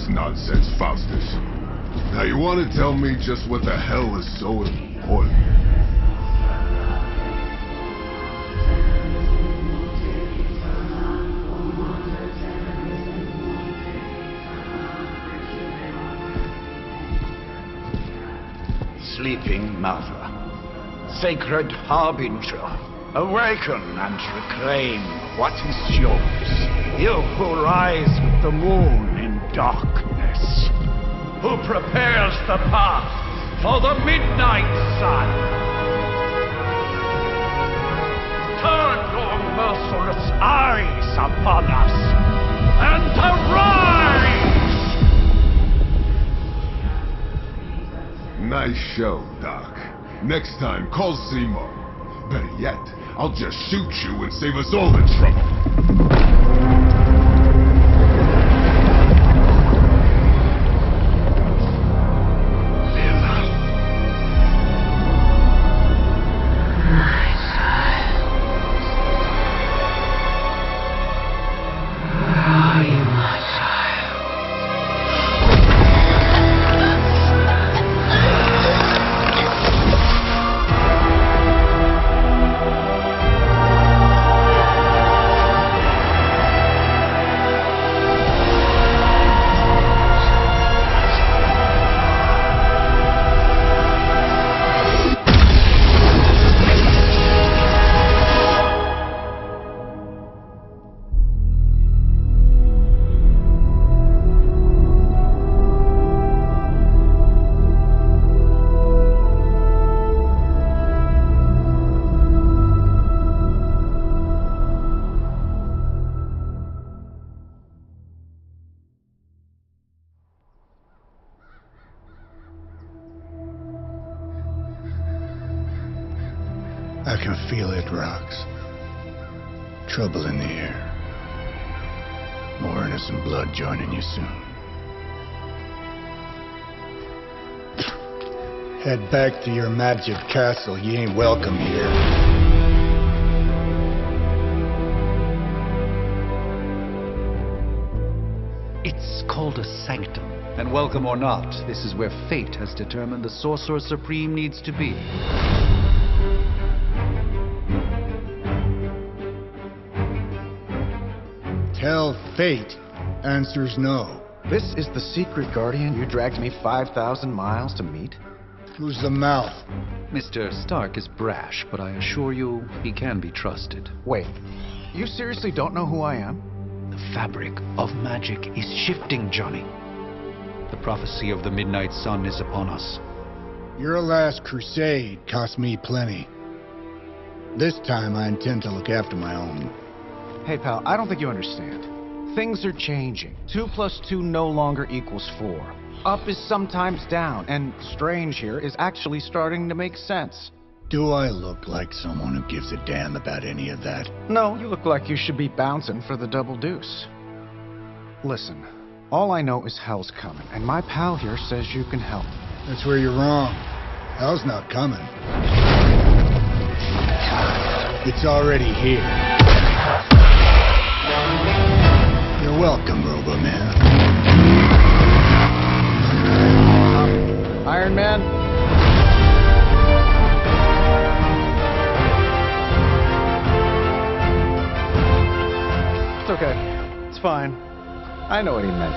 Nonsense, Faustus. Now you want to tell me just what the hell is so important? Sleeping Mother, sacred harbinger, awaken and reclaim what is yours. You who rise with the moon in darkness, who prepares the path for the midnight sun. Turn your merciless eyes upon us and arise! Nice show, Doc. Next time, call Seymour. Better yet, I'll just shoot you and save us all the trouble. I can feel it, Rox. Trouble in the air. More innocent blood joining you soon. Head back to your magic castle. You ain't welcome here. It's called a sanctum. And welcome or not, this is where fate has determined the Sorcerer Supreme needs to be. Tell fate. Answers no. This is the secret guardian you dragged me 5,000 miles to meet? Who's the mouth? Mr. Stark is brash, but I assure you, he can be trusted. Wait, you seriously don't know who I am? The fabric of magic is shifting, Johnny. The prophecy of the Midnight Sun is upon us. Your last crusade cost me plenty. This time I intend to look after my own. Hey, pal, I don't think you understand. Things are changing. 2 + 2 no longer equals 4. Up is sometimes down, and strange here is actually starting to make sense. Do I look like someone who gives a damn about any of that? No, you look like you should be bouncing for the double deuce. Listen, all I know is hell's coming, and my pal here says you can help. That's where you're wrong. Hell's not coming. It's already here. You're welcome, Robo-Man. Iron Man? It's okay. It's fine. I know what he meant.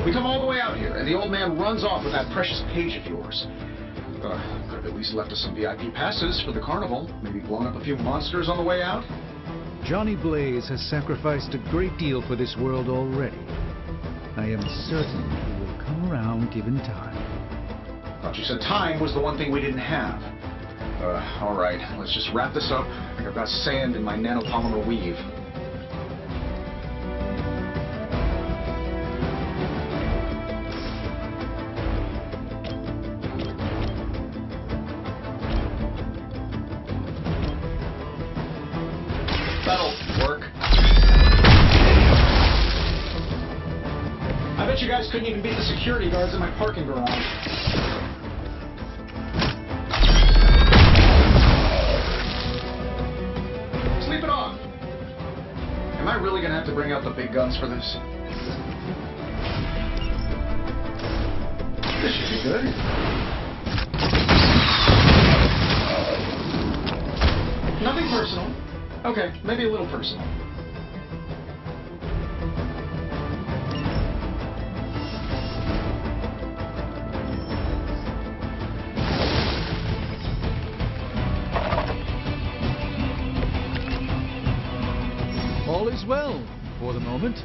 We come all the way out here, and the old man runs off with that precious page of yours. Could have at least left us some VIP passes for the carnival. Maybe blown up a few monsters on the way out. Johnny Blaze has sacrificed a great deal for this world already. I am certain he will come around given time. Thought you said time was the one thing we didn't have. All right, let's just wrap this up. I think I've got sand in my nanopolymer weave. That'll work. I bet you guys couldn't even beat the security guards in my parking garage. Sleep it off. Am I really gonna have to bring out the big guns for this? This should be good. Nothing personal. Okay, maybe a little personal. All is well, for the moment.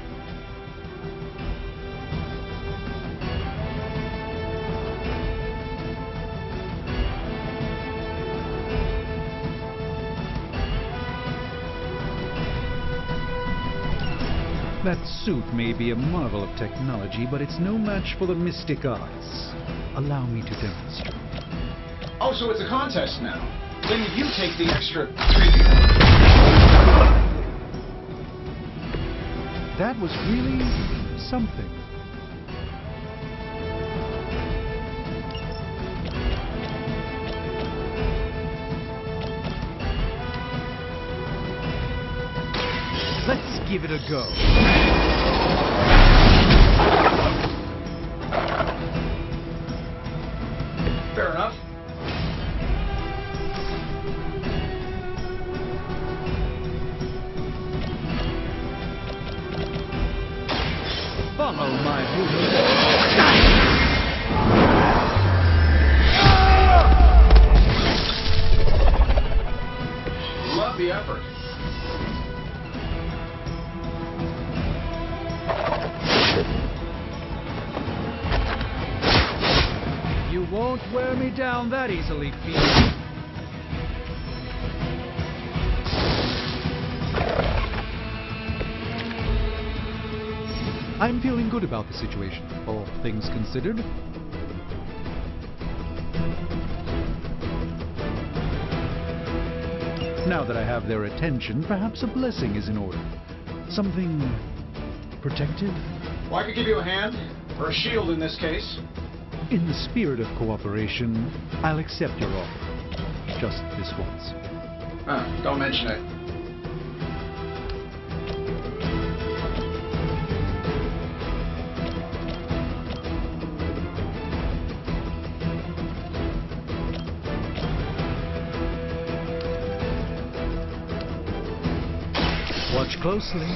That suit may be a marvel of technology, but it's no match for the mystic arts. Allow me to demonstrate. Oh, so it's a contest now. Then you take the extra creepy. That was really something. Let's give it a go. Fair enough. Follow my movement. Love the effort. You won't wear me down that easily, Phoenix. I'm feeling good about the situation, all things considered. Now that I have their attention, perhaps a blessing is in order. Something protective? Well, I could give you a hand, or a shield in this case. In the spirit of cooperation, I'll accept your offer. Just this once. Don't mention it. Watch closely.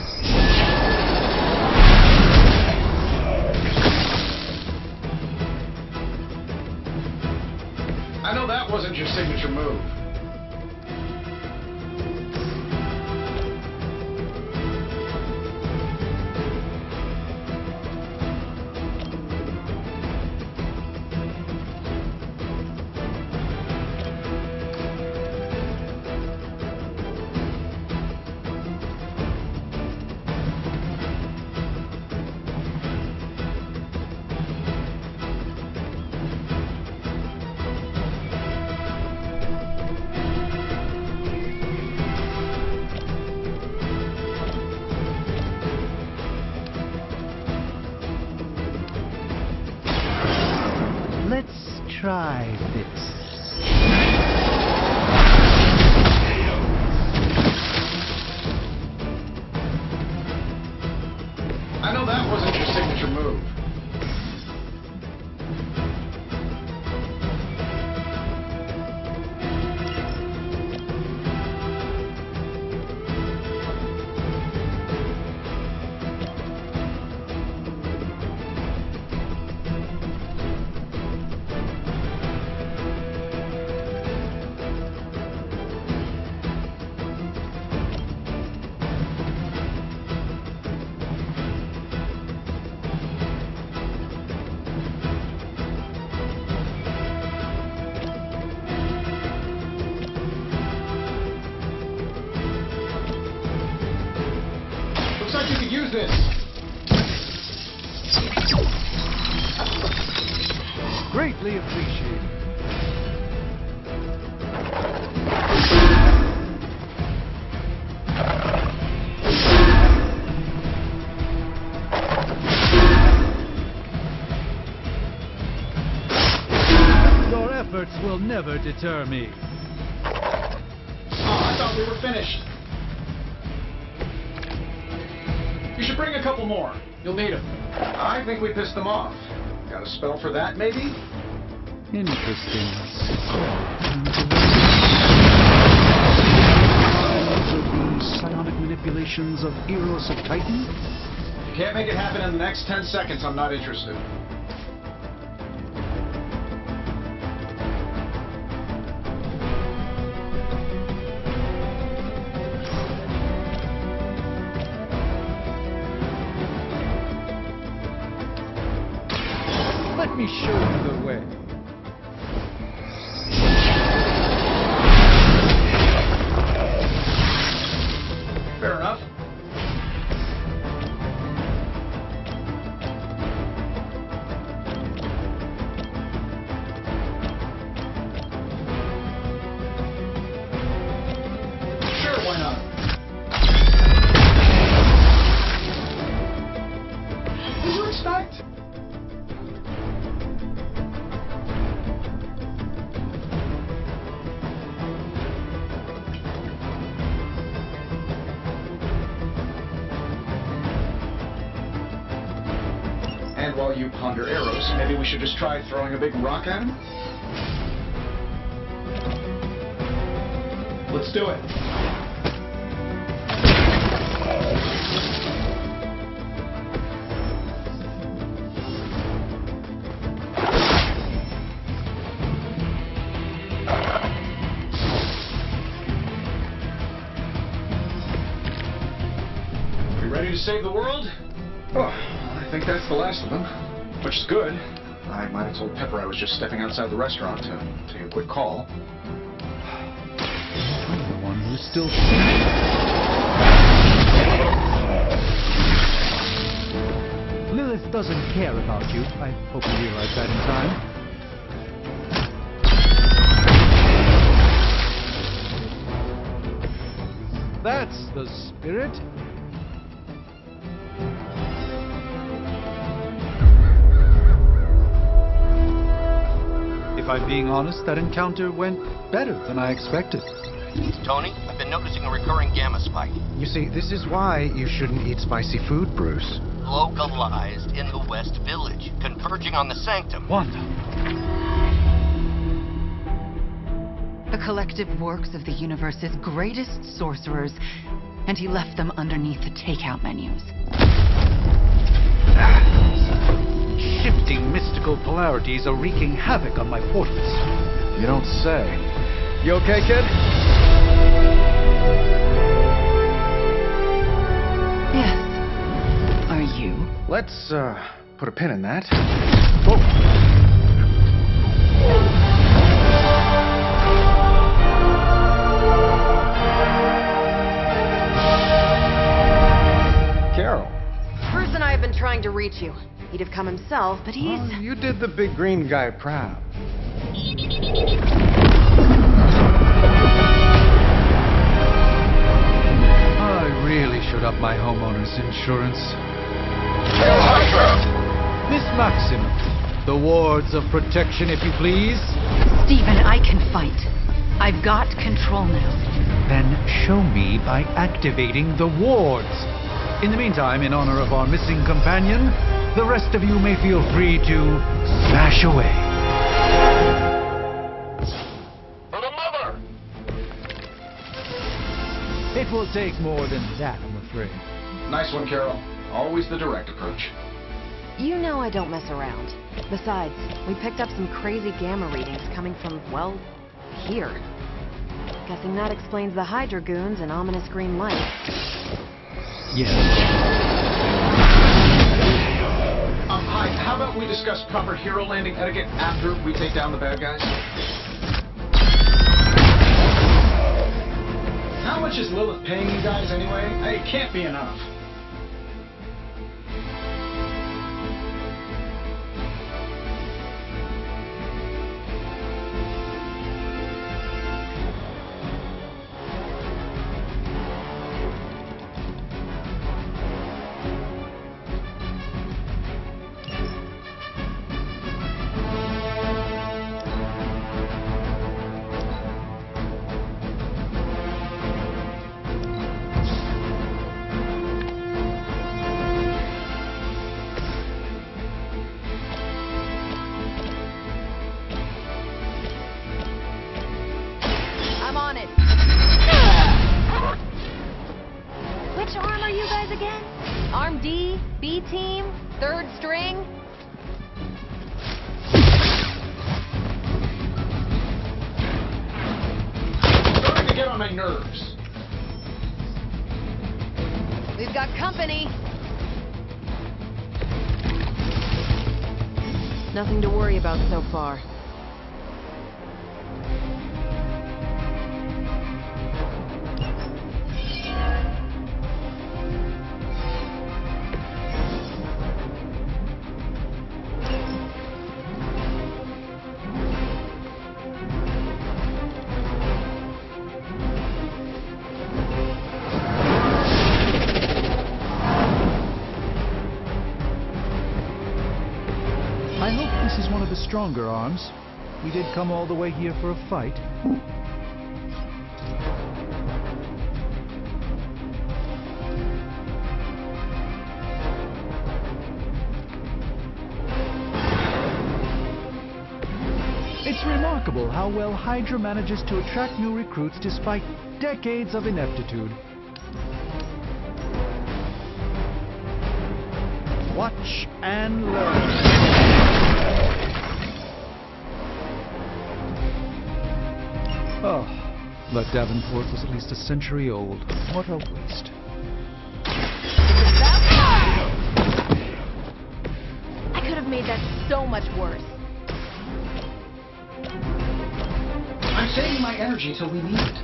I know that wasn't your signature move. Let's try this. I know that wasn't your signature move. like you could use this. Greatly appreciated. Your efforts will never deter me. Oh, I thought we were finished. You should bring a couple more. You'll need them. I think we pissed them off. Got a spell for that, maybe? Interesting. The psionic manipulations of Eros of Titan? If you can't make it happen in the next 10 seconds, I'm not interested. Let me show you the way. Fair enough. Sure, why not? What did you expect? And while you ponder arrows, maybe we should just try throwing a big rock at him? Let's do it. You ready to save the world? Oh, I think that's the last of them, which is good. I might have told Pepper I was just stepping outside the restaurant to take a quick call. I'm the one who's still Lilith doesn't care about you. I hope you realize that in time. That's the spirit. If I'm being honest, that encounter went better than I expected. Tony, I've been noticing a recurring gamma spike. You see, this is why you shouldn't eat spicy food, Bruce. Localized in the West Village, converging on the Sanctum. Wanda. The collective works of the universe's greatest sorcerers, and he left them underneath the takeout menus. Shifting mystical polarities are wreaking havoc on my portals. You don't say. You okay, kid? Yes. Are you? Let's, put a pin in that. Carol. Bruce and I have been trying to reach you. He'd have come himself, but he's... Oh, you did the big green guy proud. I really should up my homeowner's insurance. Miss Maxim, the wards of protection, if you please. Stephen, I can fight. I've got control now. Then show me by activating the wards. In the meantime, in honor of our missing companion, the rest of you may feel free to smash away. For the mother! It will take more than that, I'm afraid. Nice one, Carol. Always the direct approach. You know I don't mess around. Besides, we picked up some crazy gamma readings coming from, well, here. Guessing that explains the Hydra goons and ominous green light. Yes. Hi, how about we discuss proper hero landing etiquette after we take down the bad guys? How much is Lilith paying you guys anyway? It can't be enough. Which arm are you guys again? Arm D, B team, third string? Starting to get on my nerves. We've got company. Nothing to worry about so far. I hope this is one of the stronger arms. We did come all the way here for a fight. It's remarkable how well Hydra manages to attract new recruits despite decades of ineptitude. Watch and learn. Oh, but Davenport was at least a century old. What a waste. I could have made that so much worse. I'm saving my energy till we need it.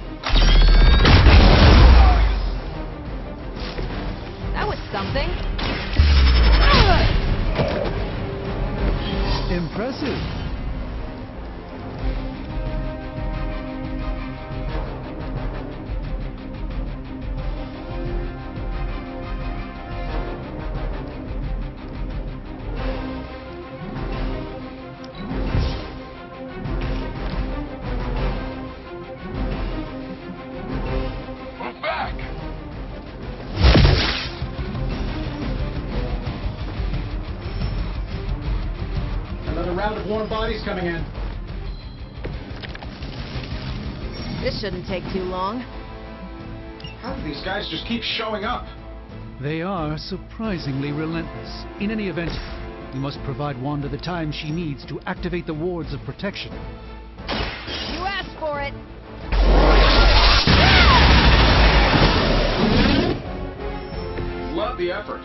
That was something. Impressive. Move back! Another round of warm bodies coming in. This shouldn't take too long. How do these guys just keep showing up? They are surprisingly relentless. In any event, we must provide Wanda the time she needs to activate the wards of protection. You asked for it. Love the effort.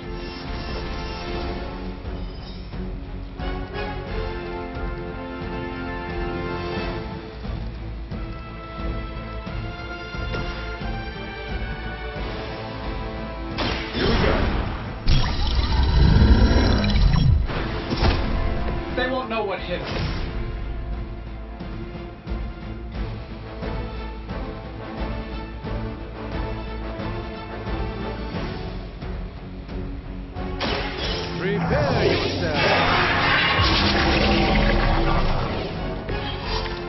Here we go. They won't know what hit them. Prepare yourself!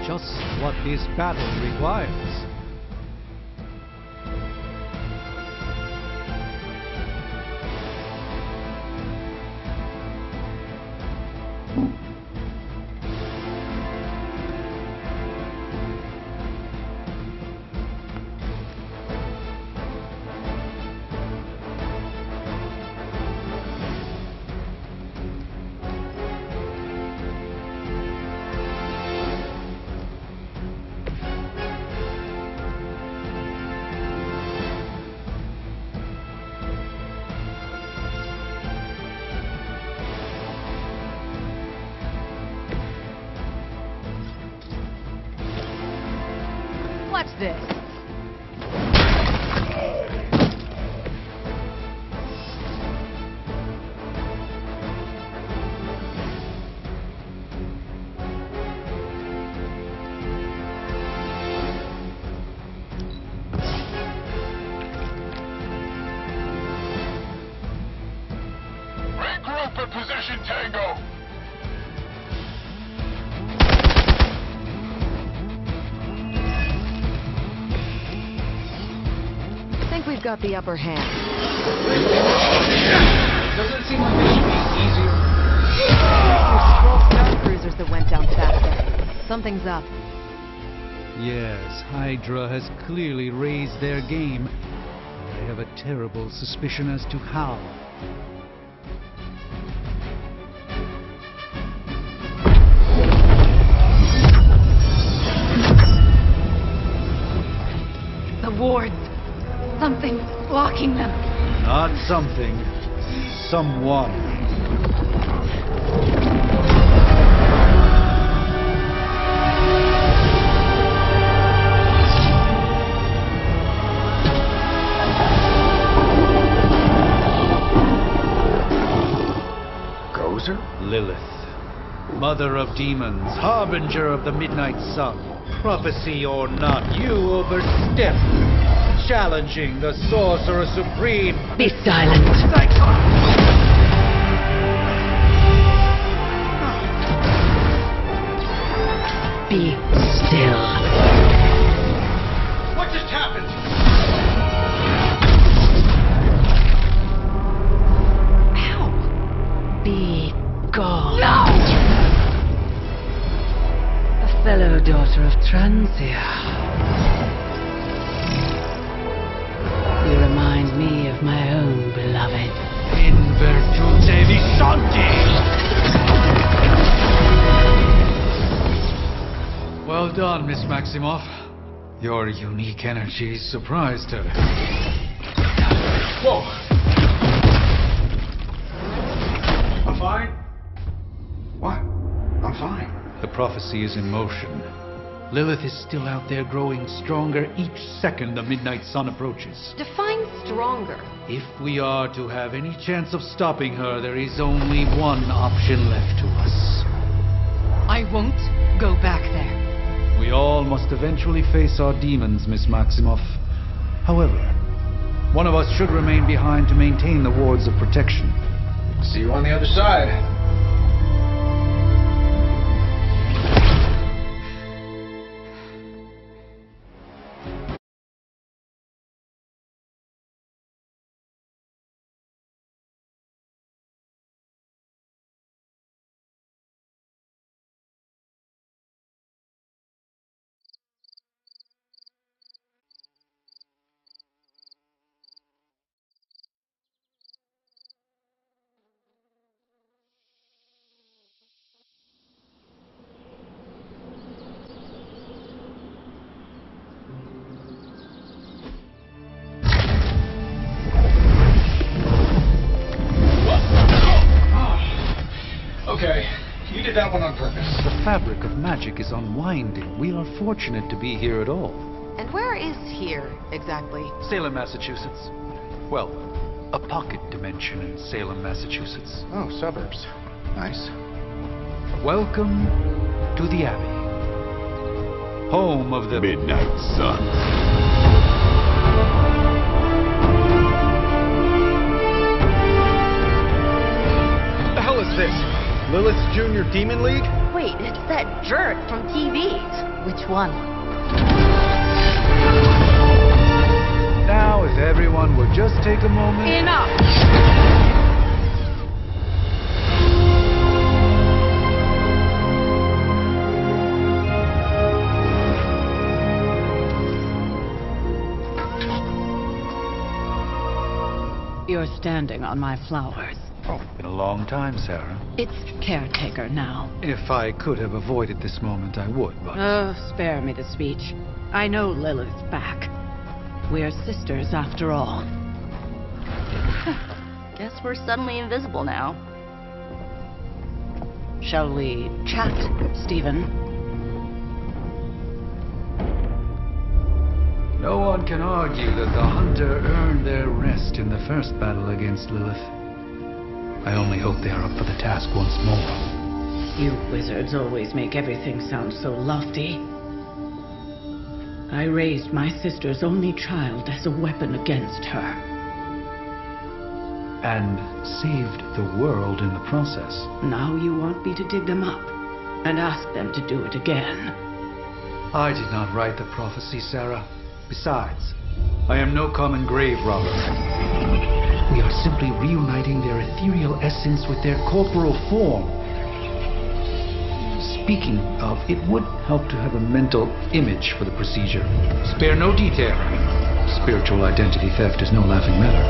Just what this battle requires. Watch this. Regroup at position Tango. I think we've got the upper hand. Doesn't it seem like this should be easier? Both ground cruisers that went down faster. Something's up. Yes, Hydra has clearly raised their game. I have a terrible suspicion as to how. The wards. Something's blocking them. Not something. Someone. Gozer? Lilith. Mother of demons, harbinger of the midnight sun. Prophecy or not, you overstep. Challenging the Sorcerer Supreme. Be silent. Be still. What just happened? Ow. Be gone. No! A fellow daughter of Transia. You remind me of my own beloved. In virtute visanti! Well done, Miss Maximoff. Your unique energy surprised her. Whoa! I'm fine. What? I'm fine. The prophecy is in motion. Lilith is still out there growing stronger each second the midnight sun approaches. Define stronger. If we are to have any chance of stopping her, there is only one option left to us. I won't go back there. We all must eventually face our demons, Miss Maximoff. However, one of us should remain behind to maintain the wards of protection. See you on the other side. Okay, you did that one on purpose. The fabric of magic is unwinding. We are fortunate to be here at all. And where is here, exactly? Salem, Massachusetts. Well, a pocket dimension in Salem, Massachusetts. Oh, suburbs. Nice. Welcome to the Abbey. Home of the Midnight Sun. What the hell is this? Lilith's Junior Demon League? Wait, it's that jerk from TV. Which one? Now, if everyone would just take a moment... Enough! You're standing on my flowers. Oh, been a long time, Sarah. It's caretaker now. If I could have avoided this moment, I would, but... Oh, spare me the speech. I know Lilith's back. We're sisters after all. Guess we're suddenly invisible now. Shall we chat, Stephen? No one can argue that the hunter earned their rest in the first battle against Lilith. I only hope they are up for the task once more. You wizards always make everything sound so lofty. I raised my sister's only child as a weapon against her. And saved the world in the process. Now you want me to dig them up and ask them to do it again. I did not write the prophecy, Sarah. Besides, I am no common grave robber. We are simply reuniting their ethereal essence with their corporal form. Speaking of, it would help to have a mental image for the procedure. Spare no detail. Spiritual identity theft is no laughing matter.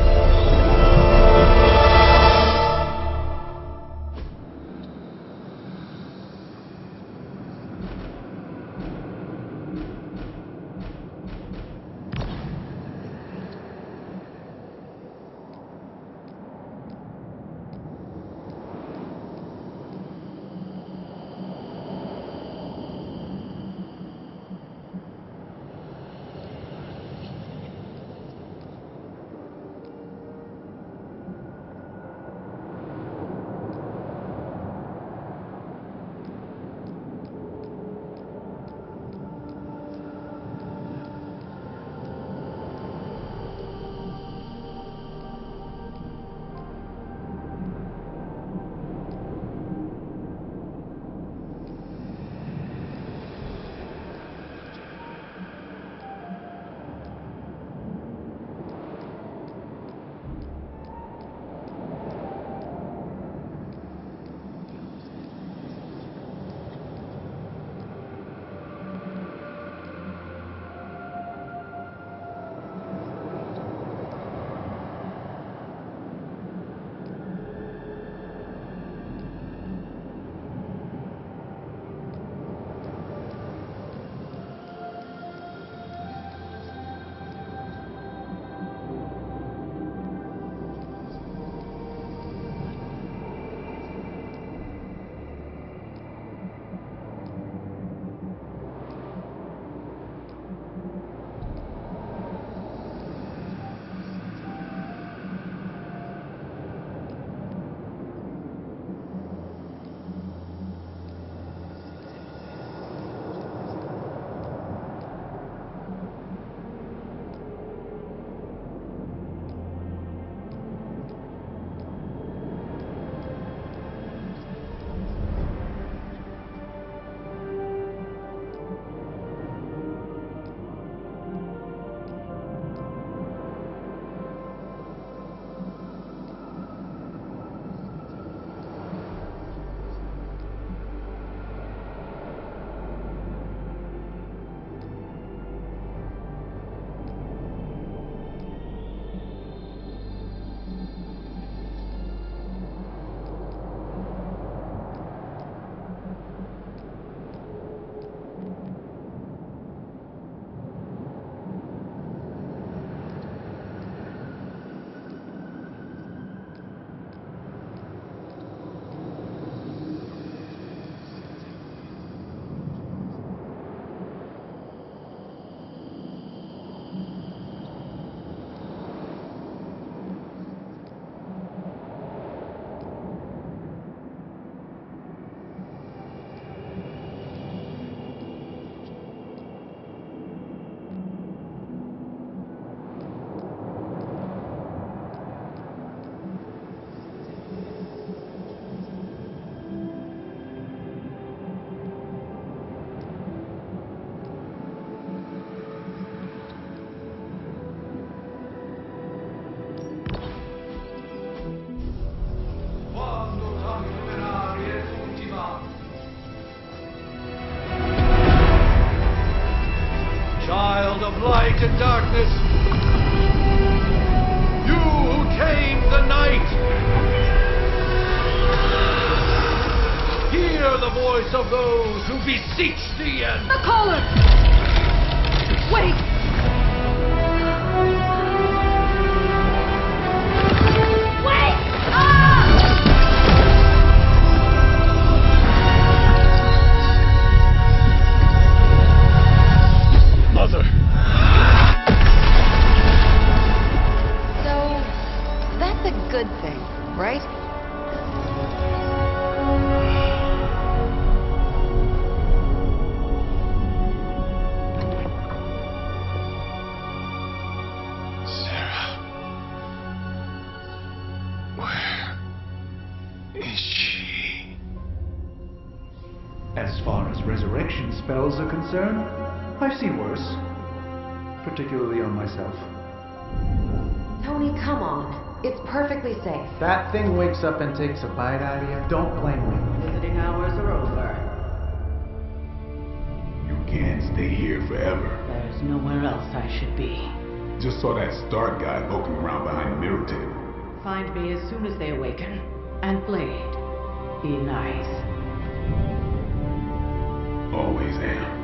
Light and darkness, you who tame the night, hear the voice of those who beseech thee and... The caller! Wait! Wait! Ah! Mother! That's a good thing, right? Sarah. Where is she? As far as resurrection spells are concerned, I've seen worse. Particularly on myself. Tony, come on. It's perfectly safe. That thing wakes up and takes a bite out of you. Don't blame me. Visiting hours are over. You can't stay here forever. There's nowhere else I should be. Just saw that Stark guy poking around behind the mirror table. Find me as soon as they awaken. And Blade, be nice. Always am.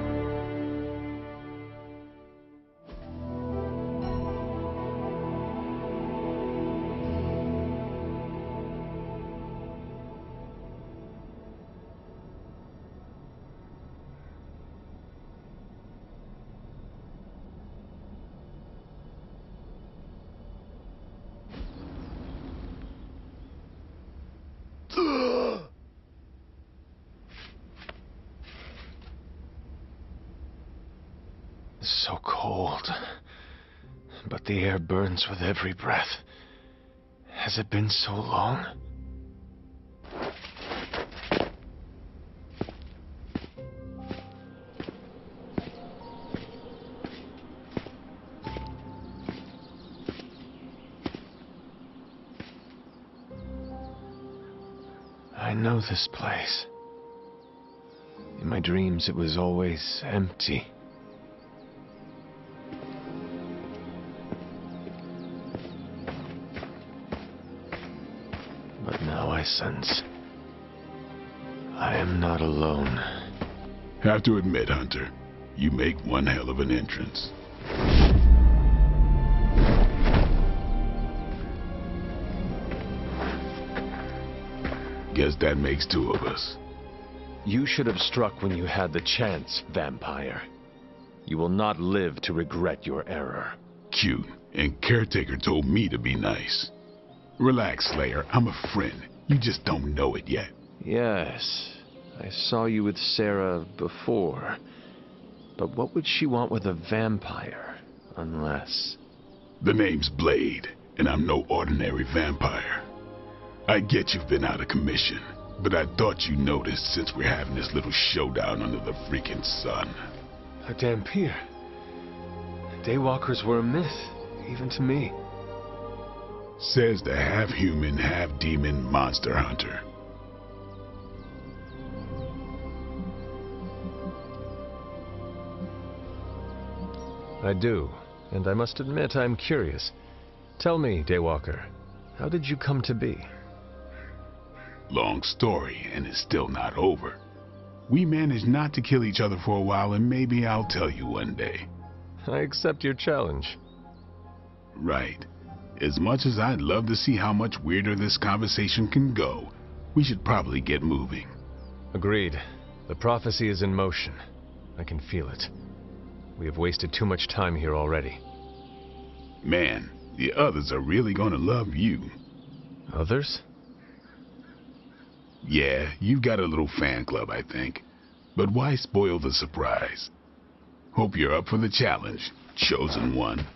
So cold. But the air burns with every breath. Has it been so long? I know this place. In my dreams, it was always empty. But now I sense I am not alone. Have to admit, Hunter, you make one hell of an entrance. Guess that makes two of us. You should have struck when you had the chance, vampire. You will not live to regret your error. Cute, and Caretaker told me to be nice. Relax, Slayer. I'm a friend. You just don't know it yet. Yes, I saw you with Sarah before. But what would she want with a vampire, unless... The name's Blade, and I'm no ordinary vampire. I get you've been out of commission, but I thought you noticed since we're having this little showdown under the freaking sun. A Dampier. Daywalkers were a myth, even to me. Says the half-human, half-demon monster hunter. I do, and I must admit I'm curious. Tell me, Daywalker, how did you come to be? Long story, and it's still not over. We managed not to kill each other for a while, and maybe I'll tell you one day. I accept your challenge. Right. As much as I'd love to see how much weirder this conversation can go, we should probably get moving. Agreed. The prophecy is in motion. I can feel it. We have wasted too much time here already. Man, the others are really gonna love you. Others? Yeah, you've got a little fan club, I think. But why spoil the surprise? Hope you're up for the challenge, chosen one.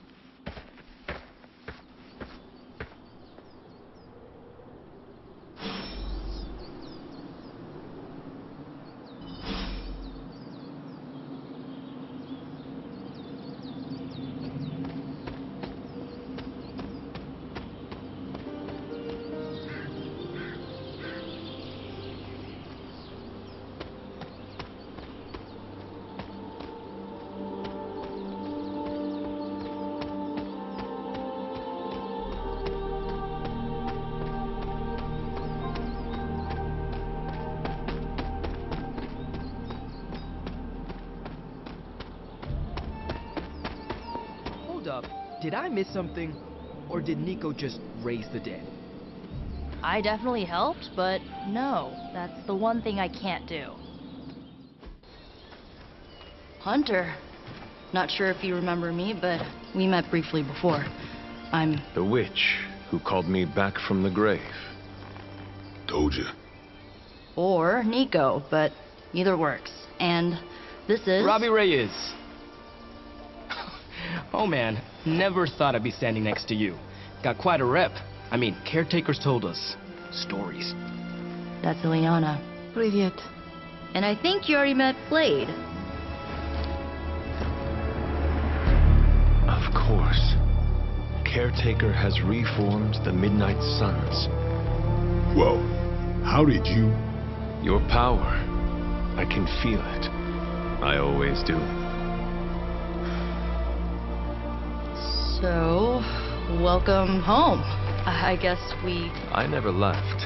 Did I miss something? Or did Nico just raise the dead? I definitely helped, but no, that's the one thing I can't do. Hunter. Not sure if you remember me, but we met briefly before. I'm... The witch who called me back from the grave. Told you. Or Nico, but either works. And this is... Robbie Reyes. Oh man, never thought I'd be standing next to you. Got quite a rep. I mean, caretakers told us stories. That's Ileana. Привет. And I think you already met Blade. Of course. Caretaker has reformed the Midnight Suns. Whoa, how did you... Your power. I can feel it. I always do. So, welcome home. I guess we... I never left.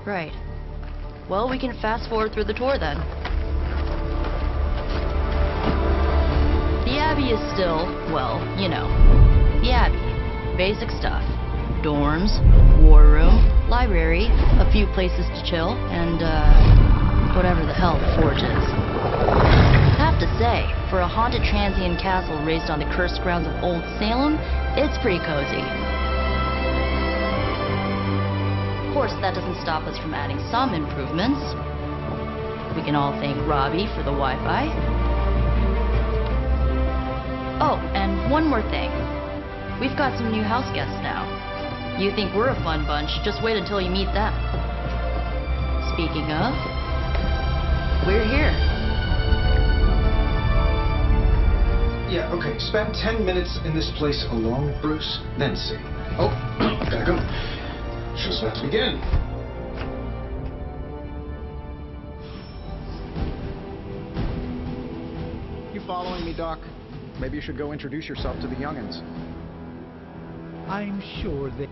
Right. Well, we can fast forward through the tour then. The Abbey is still, well, you know, the Abbey. Basic stuff. Dorms, war room, library, a few places to chill, and, whatever the hell the forge is. Have to say, for a haunted transient castle raised on the cursed grounds of Old Salem, it's pretty cozy. Of course, that doesn't stop us from adding some improvements. We can all thank Robbie for the Wi-Fi. Oh, and one more thing. We've got some new house guests now. You think we're a fun bunch, just wait until you meet them. Speaking of, we're here. Yeah, okay. Spend 10 minutes in this place alone, Bruce, then see. Oh, gotta go. Show's about to begin. You following me, Doc? Maybe you should go introduce yourself to the youngins. I'm sure that...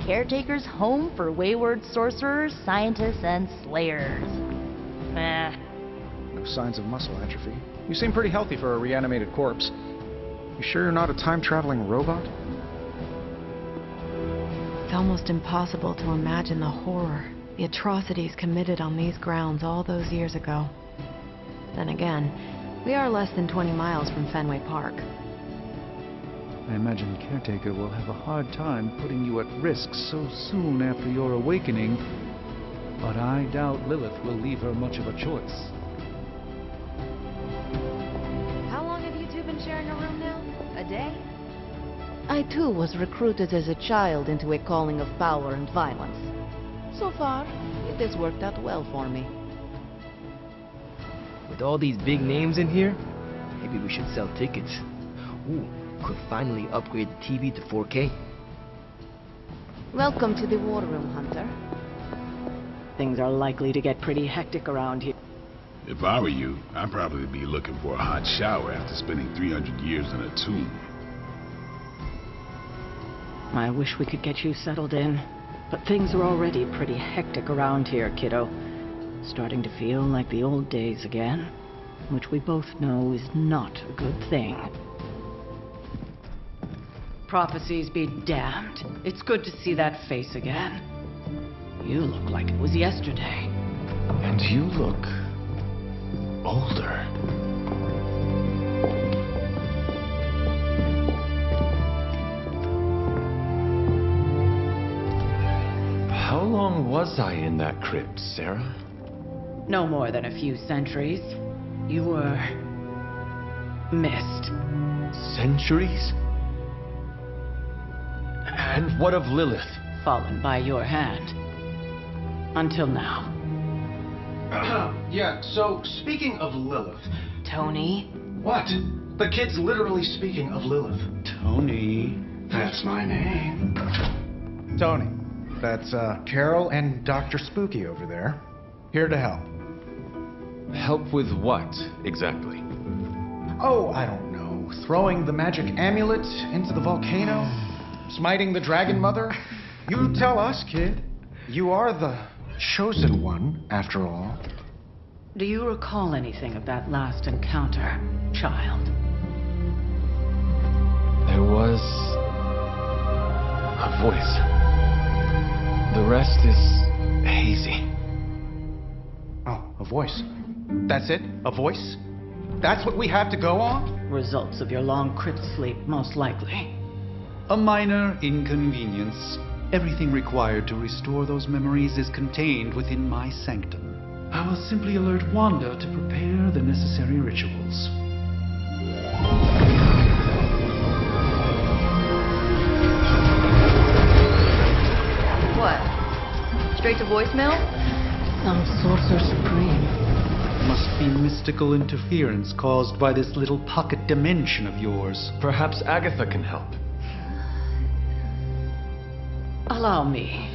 Caretaker's home for wayward sorcerers, scientists, and slayers. No signs of muscle atrophy. You seem pretty healthy for a reanimated corpse. You sure you're not a time-traveling robot? It's almost impossible to imagine the horror, the atrocities committed on these grounds all those years ago. Then again, we are less than 20 miles from Fenway Park. I imagine Caretaker will have a hard time putting you at risk so soon after your awakening, but I doubt Lilith will leave her much of a choice. How long have you two been sharing a room now? A day? I too was recruited as a child into a calling of power and violence. So far, it has worked out well for me. With all these big names in here, maybe we should sell tickets. Ooh, could finally upgrade the TV to 4K. Welcome to the War Room, Hunter. Things are likely to get pretty hectic around here. If I were you, I'd probably be looking for a hot shower after spending 300 years in a tomb. I wish we could get you settled in, but things are already pretty hectic around here, kiddo. Starting to feel like the old days again, which we both know is not a good thing. Prophecies be damned. It's good to see that face again. You look like it was yesterday. And you look... older. How long was I in that crypt, Sarah? No more than a few centuries. You were... missed. Centuries? And what of Lilith? Fallen by your hand. Until now. Yeah, so speaking of Lilith... Tony? What? The kid's literally speaking of Lilith. Tony. That's my name. Tony. That's, Carol and Dr. Spooky over there. Here to help. Help with what, exactly? Oh, I don't know. Throwing the magic amulet into the volcano? Smiting the Dragon Mother? You tell us, kid. You are the chosen one, after all. Do you recall anything of that last encounter, child? There was... a voice. The rest is hazy. Oh, a voice. That's it? A voice? That's what we have to go on? Results of your long crypt sleep, most likely. A minor inconvenience. Everything required to restore those memories is contained within my sanctum. I will simply alert Wanda to prepare the necessary rituals. What? Straight to voicemail? Some sorcerer supreme. Must be mystical interference caused by this little pocket dimension of yours. Perhaps Agatha can help. Allow me.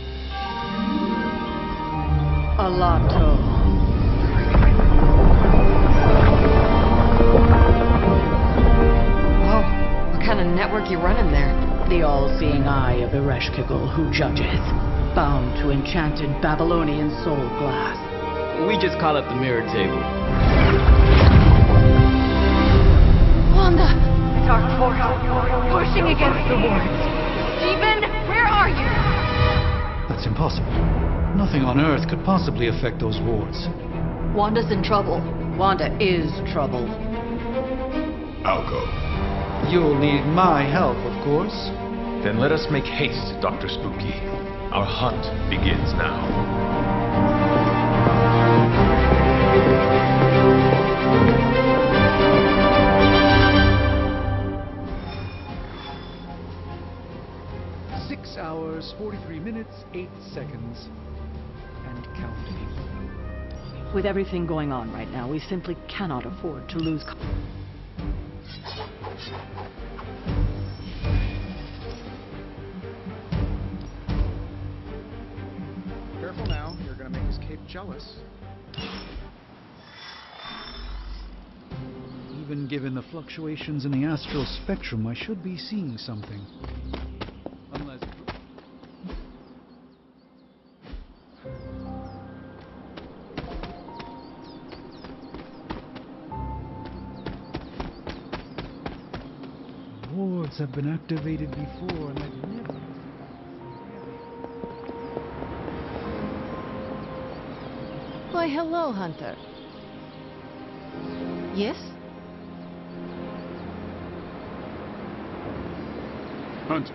Alato. Whoa, what kind kind of network you running there? The all-seeing eye of Ereshkigal who judges, bound to enchanted Babylonian soul glass. We just call it the mirror table. Wanda! Dark portal, pushing against the wards. Steven, where are you? That's impossible. Nothing on Earth could possibly affect those wards. Wanda's in trouble. Wanda is troubled. I'll go. You'll need my help, of course. Then let us make haste, Dr. Spooky. Our hunt begins now. Hours, 43 minutes, 8 seconds, and counting. With everything going on right now, we simply cannot afford to lose. Careful now, you're gonna make his cape jealous. Even given the fluctuations in the astral spectrum, I should be seeing something. Unless... wards have been activated before, and I've never... Why, hello, Hunter. Yes? Hunter.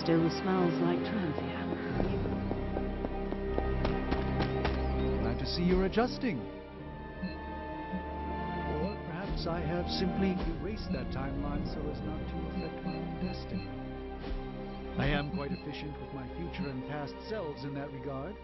Still smells like Transia. Glad to see you're adjusting. Or perhaps I have simply erased that timeline so as not to affect my own destiny. I am quite efficient with my future and past selves in that regard.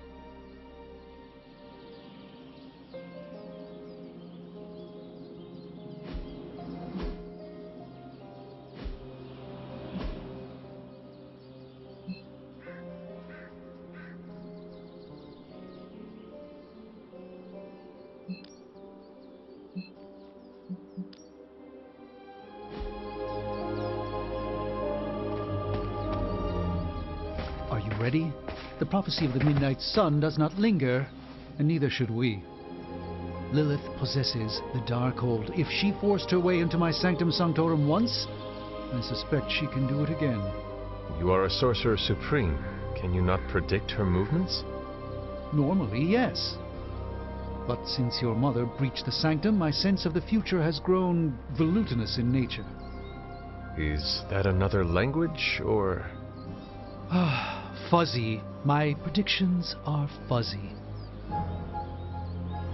Ready? The prophecy of the midnight sun does not linger, and neither should we. Lilith possesses the Darkhold. If she forced her way into my Sanctum Sanctorum once, I suspect she can do it again. You are a sorcerer supreme. Can you not predict her movements? Normally, yes. But since your mother breached the sanctum, my sense of the future has grown volutinous in nature. Is that another language, or...? Fuzzy. My predictions are fuzzy.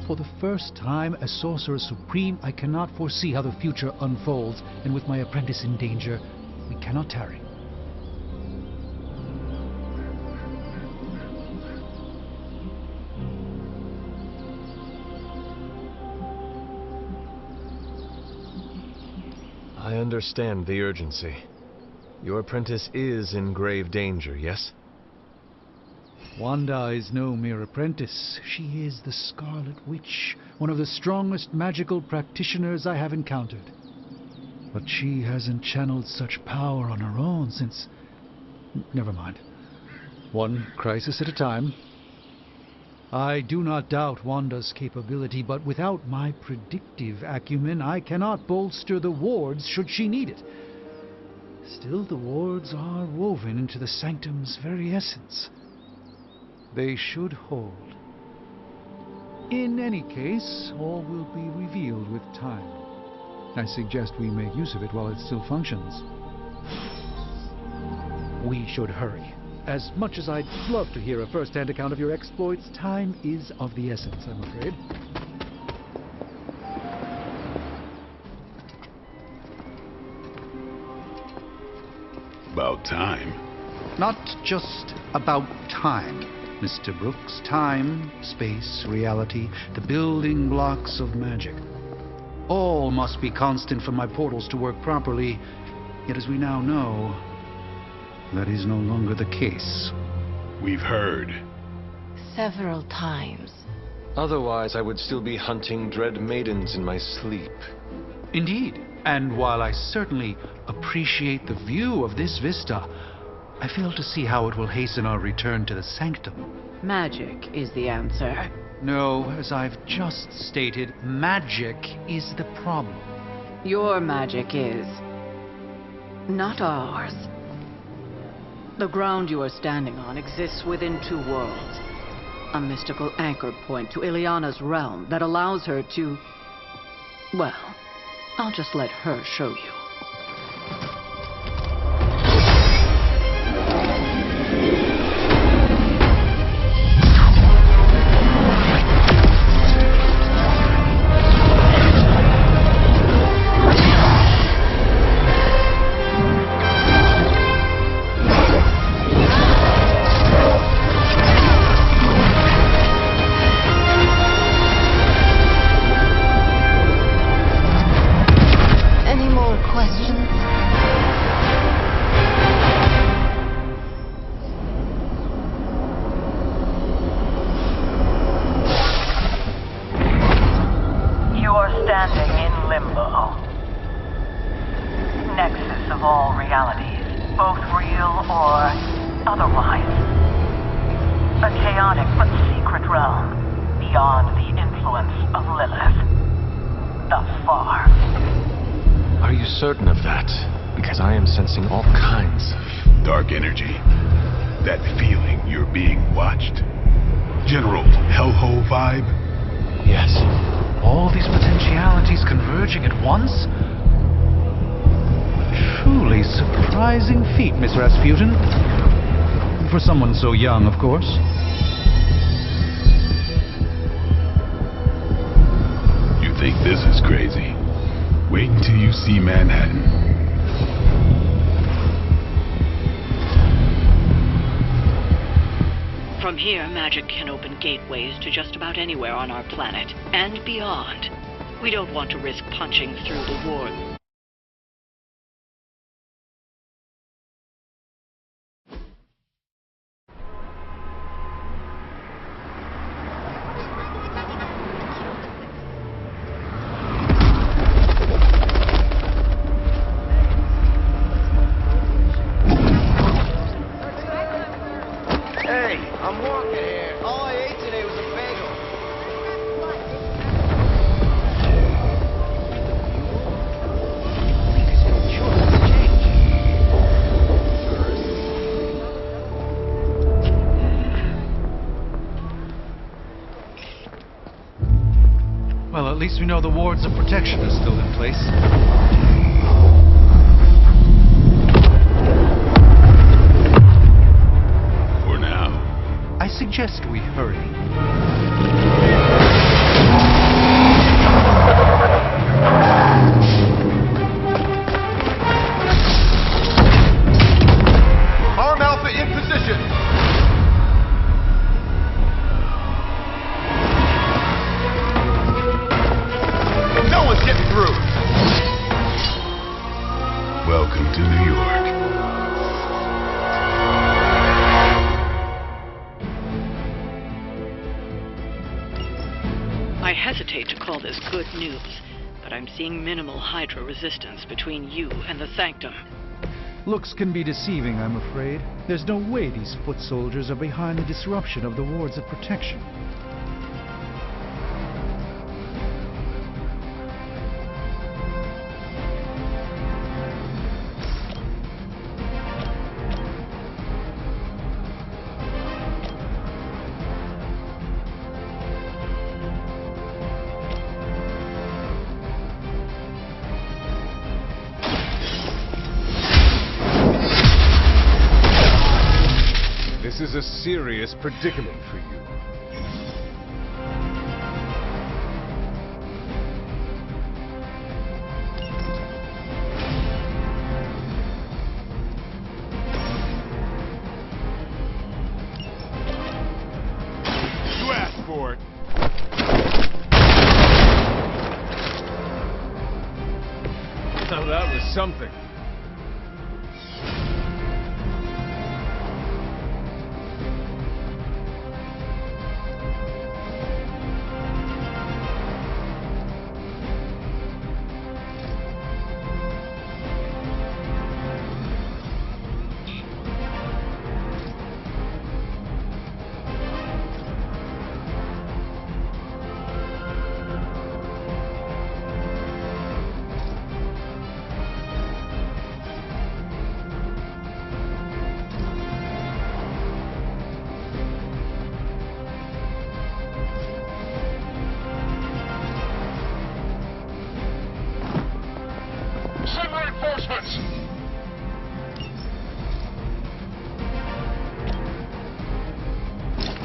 For the first time as Sorcerer Supreme, I cannot foresee how the future unfolds, and with my apprentice in danger, we cannot tarry. I understand the urgency. Your apprentice is in grave danger, yes? Wanda is no mere apprentice. She is the Scarlet Witch, one of the strongest magical practitioners I have encountered. But she hasn't channeled such power on her own since... Never mind. One crisis at a time. I do not doubt Wanda's capability, but without my predictive acumen, I cannot bolster the wards should she need it. Still, the wards are woven into the sanctum's very essence. They should hold. In any case, all will be revealed with time. I suggest we make use of it while it still functions. We should hurry. As much as I'd love to hear a first-hand account of your exploits, time is of the essence, I'm afraid. About time. Not just about time, Mr. Brooks. Time, space, reality, the building blocks of magic. All must be constant for my portals to work properly, yet as we now know, that is no longer the case. We've heard. Several times. Otherwise, I would still be hunting dread maidens in my sleep. Indeed, And while I certainly appreciate the view of this vista, I fail to see how it will hasten our return to the sanctum. Magic is the answer. No, as I've just stated, magic is the problem. Your magic is not ours. The ground you are standing on exists within two worlds. A mystical anchor point to Ileana's realm that allows her to... Well, I'll just let her show you. Certain of that, because I am sensing all kinds of dark energy. That feeling you're being watched. General hellhole vibe. Yes. All these potentialities converging at once? Truly surprising feat, Miss Rasputin. For someone so young, of course. You think this is crazy? Wait until you see Manhattan. From here, magic can open gateways to just about anywhere on our planet, and beyond. We don't want to risk punching through the ward. Well, at least we know the wards of protection are still in place. For now. I suggest we hurry. Arm Alpha in position! No one's getting through! Welcome to New York. I hesitate to call this good news, but I'm seeing minimal Hydra resistance between you and the Sanctum. Looks can be deceiving, I'm afraid. There's no way these foot soldiers are behind the disruption of the wards of protection. This is a serious predicament for you. You asked for it. Now that was something.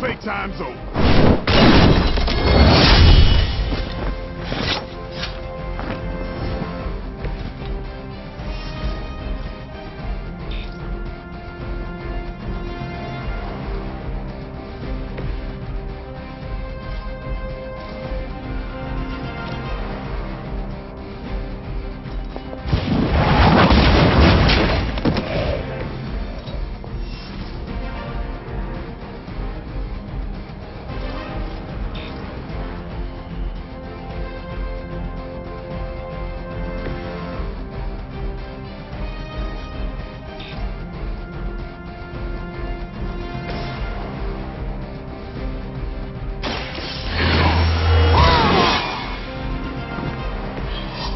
Playtime's over.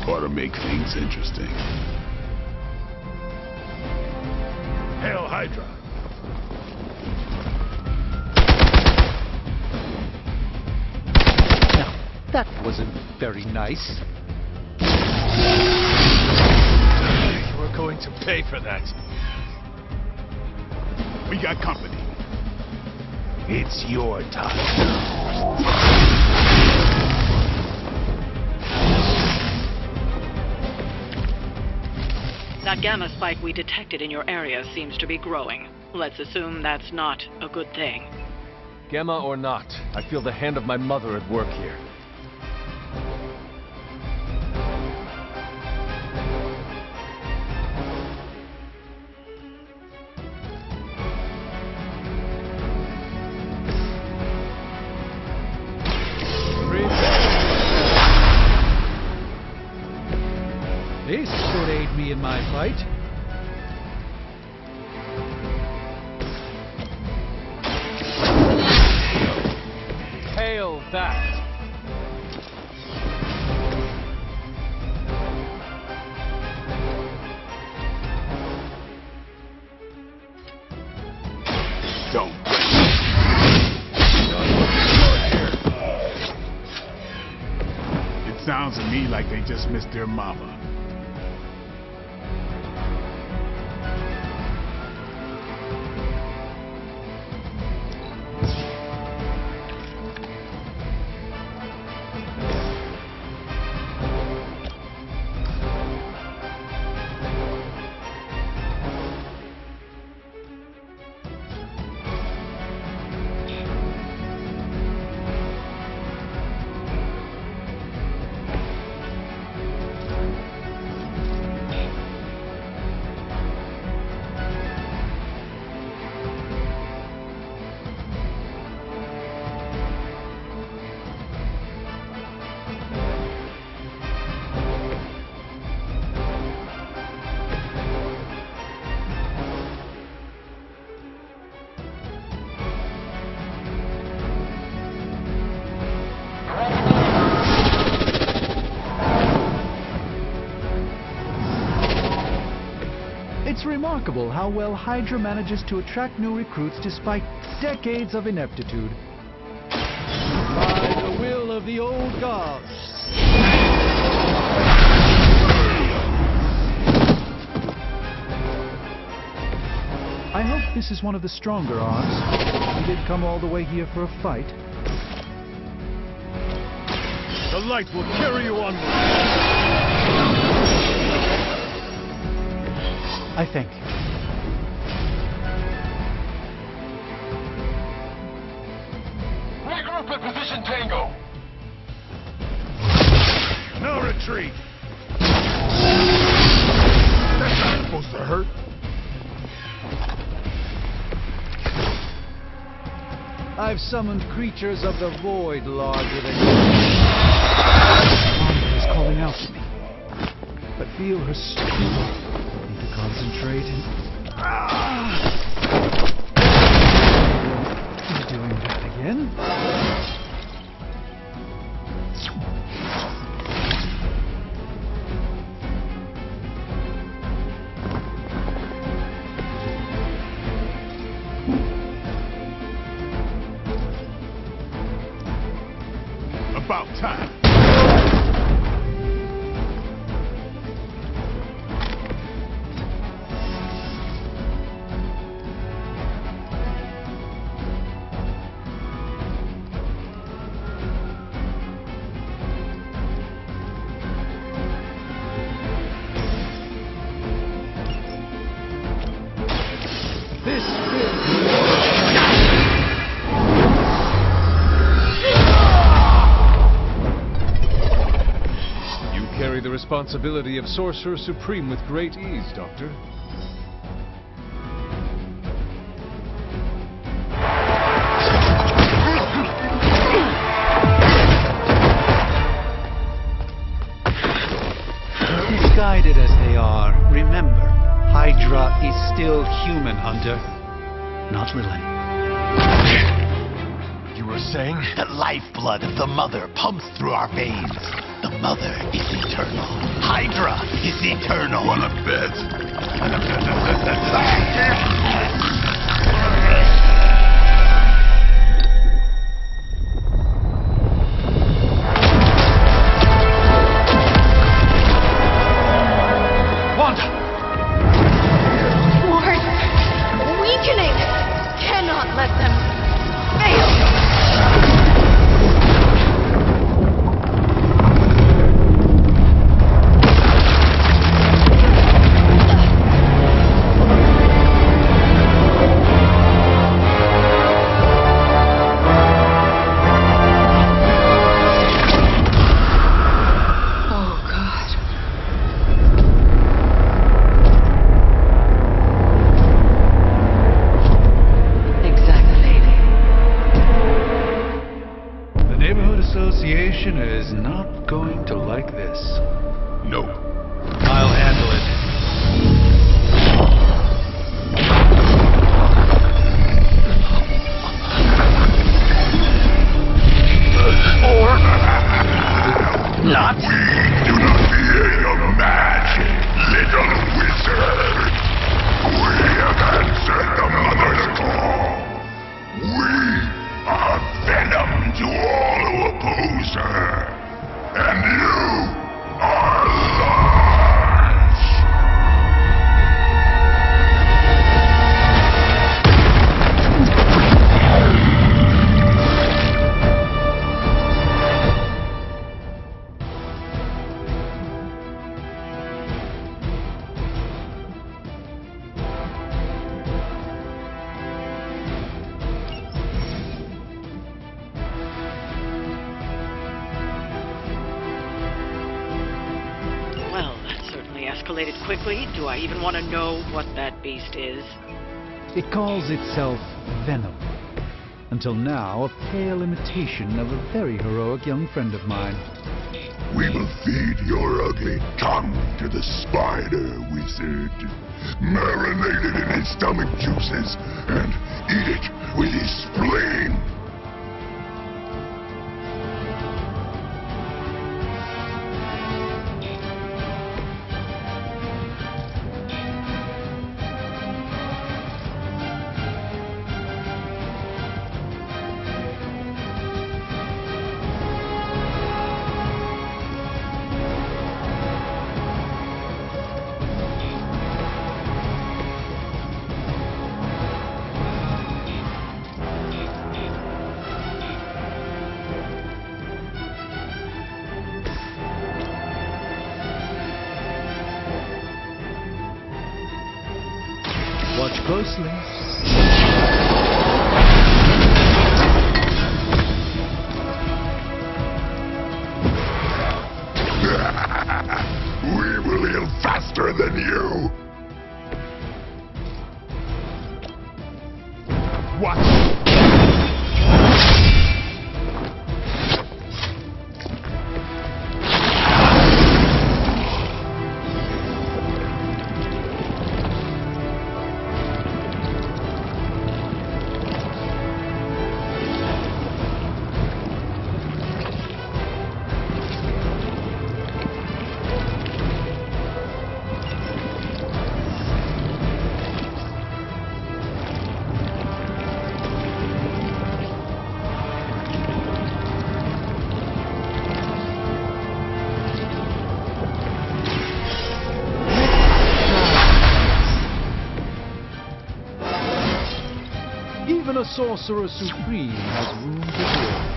Ought to make things interesting. Hail Hydra! Now, that wasn't very nice. You were going to pay for that. We got company. It's your time. That gamma spike we detected in your area seems to be growing. Let's assume that's not a good thing. Gamma or not, I feel the hand of my mother at work here. This should aid me in my fight. Hail that! Don't. It sounds to me like they just missed their mama. It's remarkable how well Hydra manages to attract new recruits despite decades of ineptitude. By the will of the old gods. I hope this is one of the stronger arms. We did come all the way here for a fight. The light will carry you onward. I thank you. Regroup at position Tango. No retreat. That's not supposed to hurt. I've summoned creatures of the void larger than you. Mama is calling out to me. But feel her strength. Concentrate and... You're doing that again? About time. responsibility of Sorcerer Supreme with great ease, Doctor. Misguided as they are, remember, Hydra is still human, Hunter. Not Lilith. You were saying? The lifeblood of the Mother pumps through our veins. The Mother is eternal. Hydra is eternal. Wanna bet? Association is not going to like this. No. I'll handle it. Or not. We do not fear your magic, little wizard. We have answered the Mother's call. We are venom to all who oppose her. And you are large. Escalated quickly. Do I even want to know what that beast is? It calls itself Venom. Until now, a pale imitation of a very heroic young friend of mine. We will feed your ugly tongue to the spider wizard. Marinate it in his stomach juices and eat it with his spleen. Watch closely. We will heal faster than you. What? Even a Sorcerer Supreme has room to grow.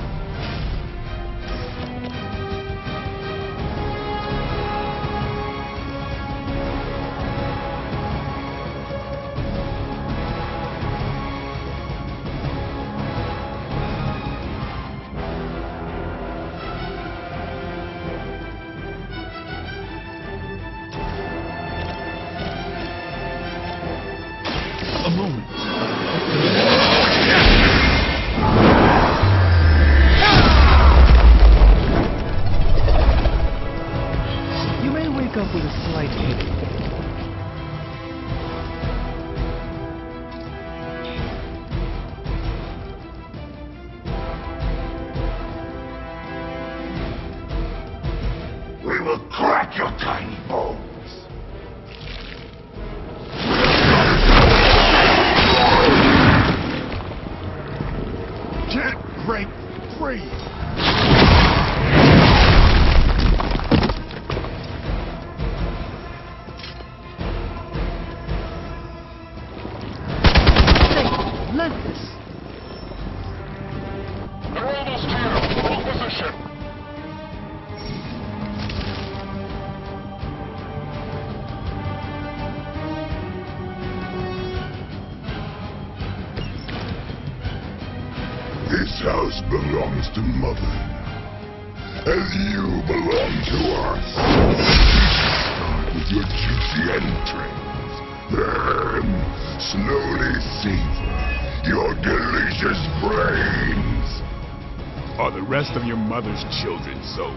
at your tiny bones. Can't break free! Relentless! They're almost here! Hold position! This house belongs to Mother, as you belong to us. Start with your juicy entrails, then slowly savor your delicious brains. Are the rest of your mother's children so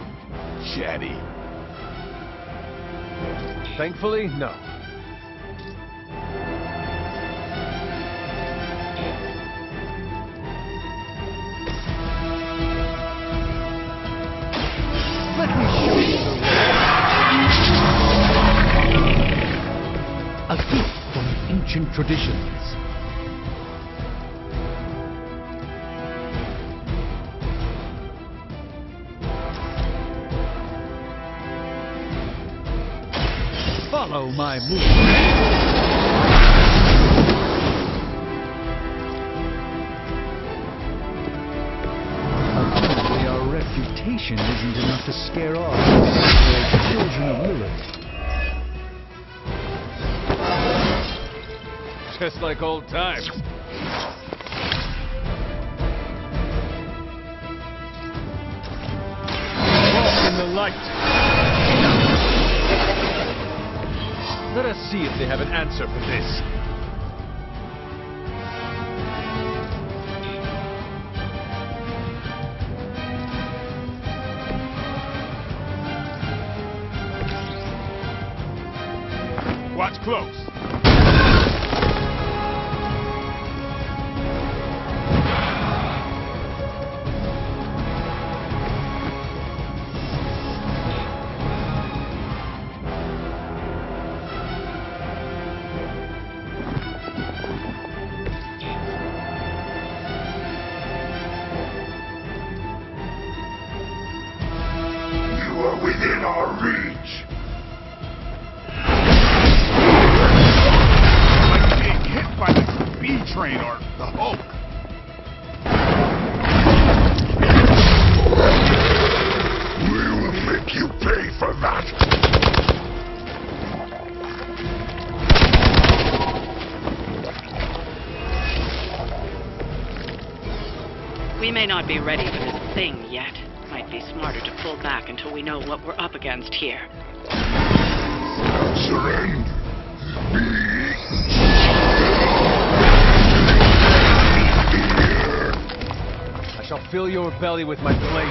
chatty? Thankfully, no. Let me show you the way. A gift from ancient traditions. Follow my movement. Apparently our reputation isn't enough to scare off the children of Lilith. Just like old times. Walk in the light. Let us see if they have an answer for this. Watch close. You are within our reach. Like being hit by the B-train or the Hulk. We will make you pay for that. We may not be ready for this thing yet. Might be smarter to pull back until we know what we're up against here. Surrender. I shall fill your belly with my blade.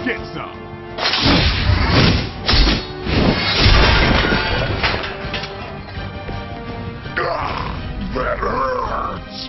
Get some. That hurts.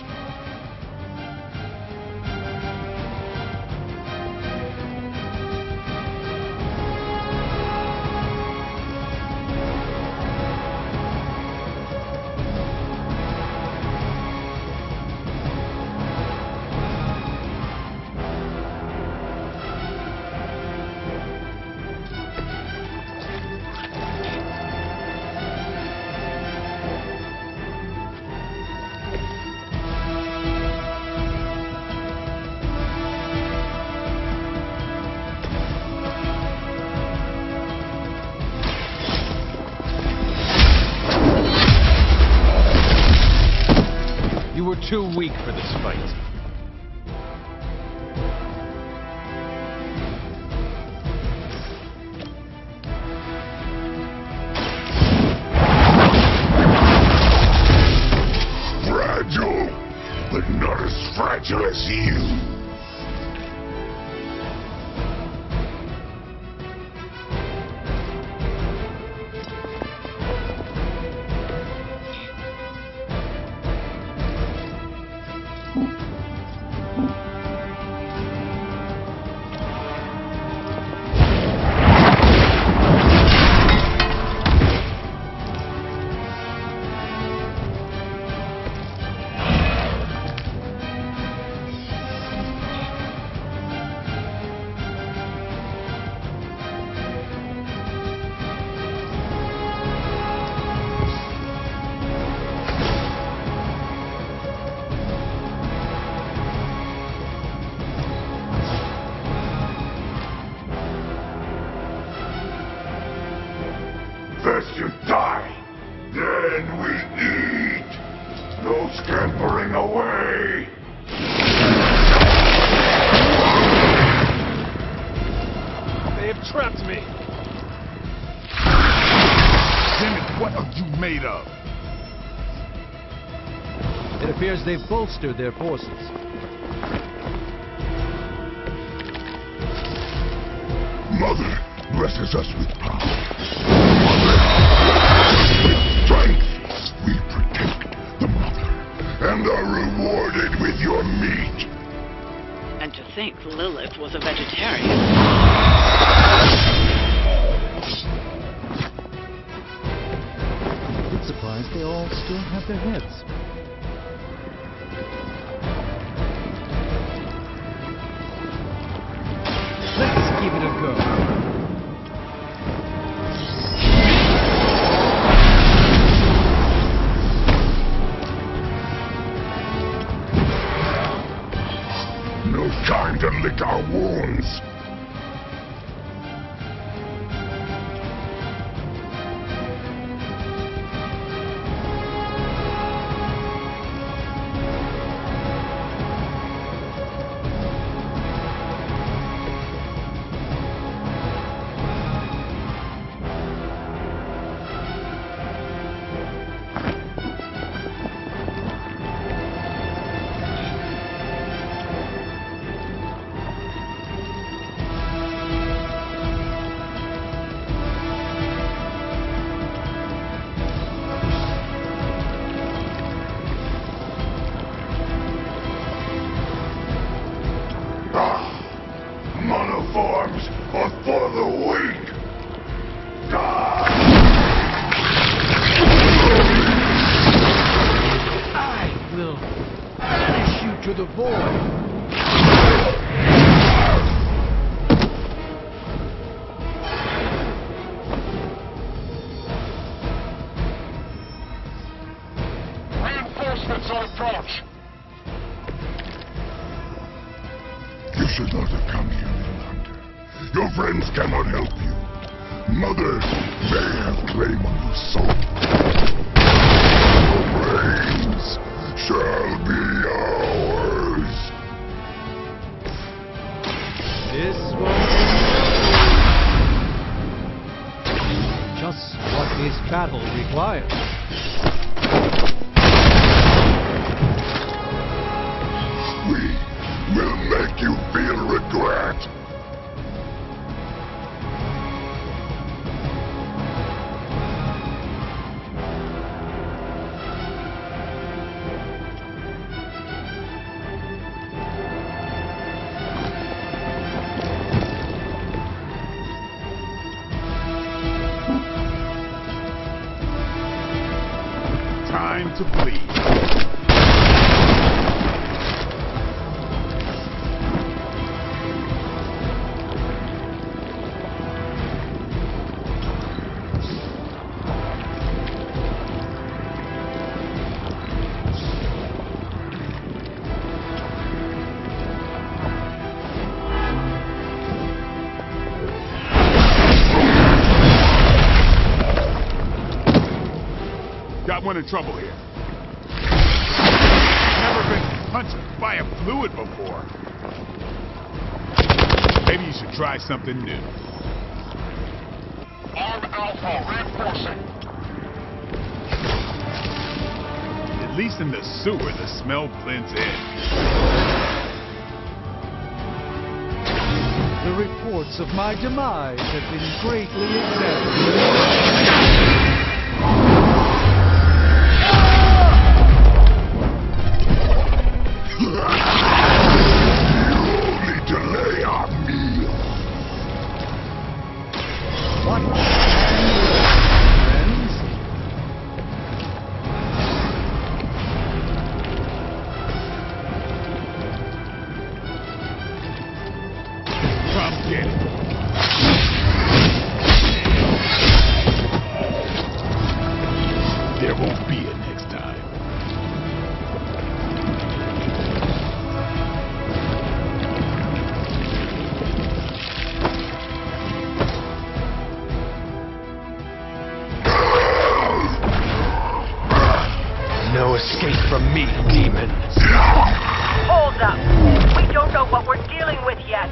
You were too weak for this fight. Fragile, but not as fragile as you. First you die, then we eat. No scampering away. They have trapped me. Damn it, what are you made of? It appears they've bolstered their forces. Mother blesses us with power. Mother blesses us with strength. We protect the mother and are rewarded with your meat. And to think Lilith was a vegetarian. A bit surprised they all still have their heads. Let's give it a go. No time to lick our wounds. Monoforms are for the weak. I will banish you to the void. Reinforcements on approach. You should not have come here, little hunter. Your friends cannot help you. Mother may have claim on your soul. Your brains shall be ours. This was just what this battle requires. We will make you feel regret. Time to bleed. Got one in trouble here. Never been punched by a fluid before. Maybe you should try something new. Arm Alpha reinforcing. At least in the sewer, the smell blends in. The reports of my demise have been greatly exaggerated. There won't be a next time. from me, demon. Hold up. We don't know what we're dealing with yet.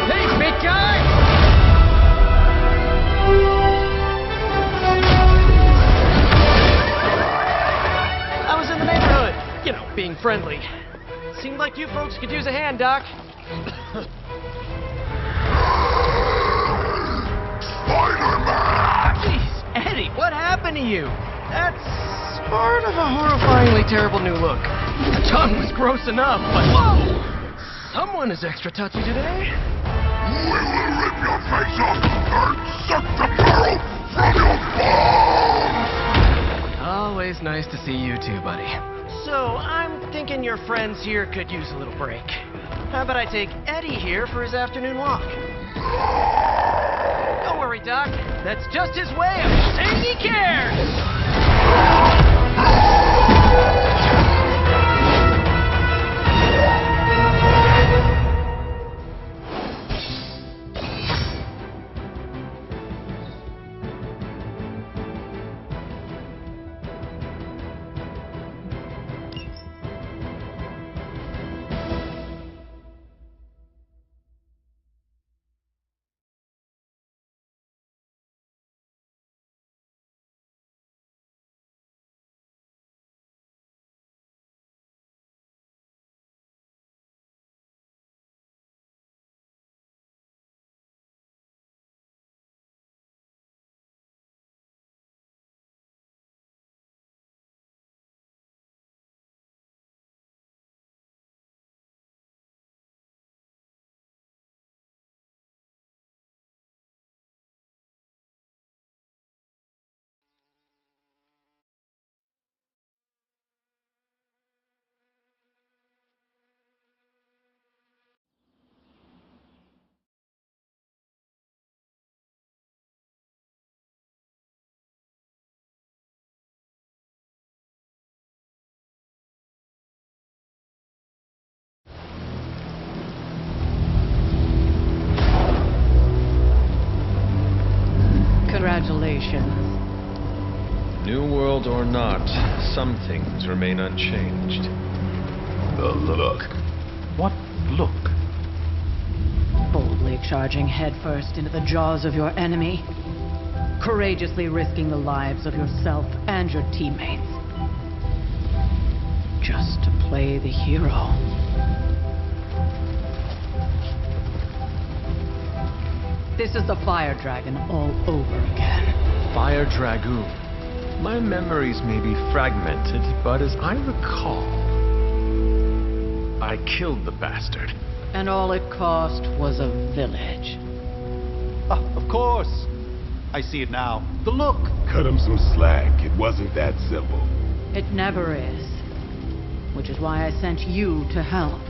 Hey, big guy! I was in the neighborhood, you know, being friendly. Seemed like you folks could use a hand, Doc. Jeez, Eddie, what happened to you? That's sort of a horrifyingly terrible new look. The tongue was gross enough, but whoa! Someone is extra touchy today. We will rip your face off and suck the marrow from your bones! Always nice to see you too, buddy. So, I'm thinking your friends here could use a little break. How about I take Eddie here for his afternoon walk? Don't worry, Doc. That's just his way of saying he cares! Congratulations. New world or not, some things remain unchanged. The look. What look? Boldly charging headfirst into the jaws of your enemy. Courageously risking the lives of yourself and your teammates. Just to play the hero. This is the Fire Dragon all over again. Fire Dragoon. My memories may be fragmented, but as I recall, I killed the bastard. And all it cost was a village. Of course. I see it now. The look. Cut him some slack. It wasn't that simple. It never is. Which is why I sent you to help.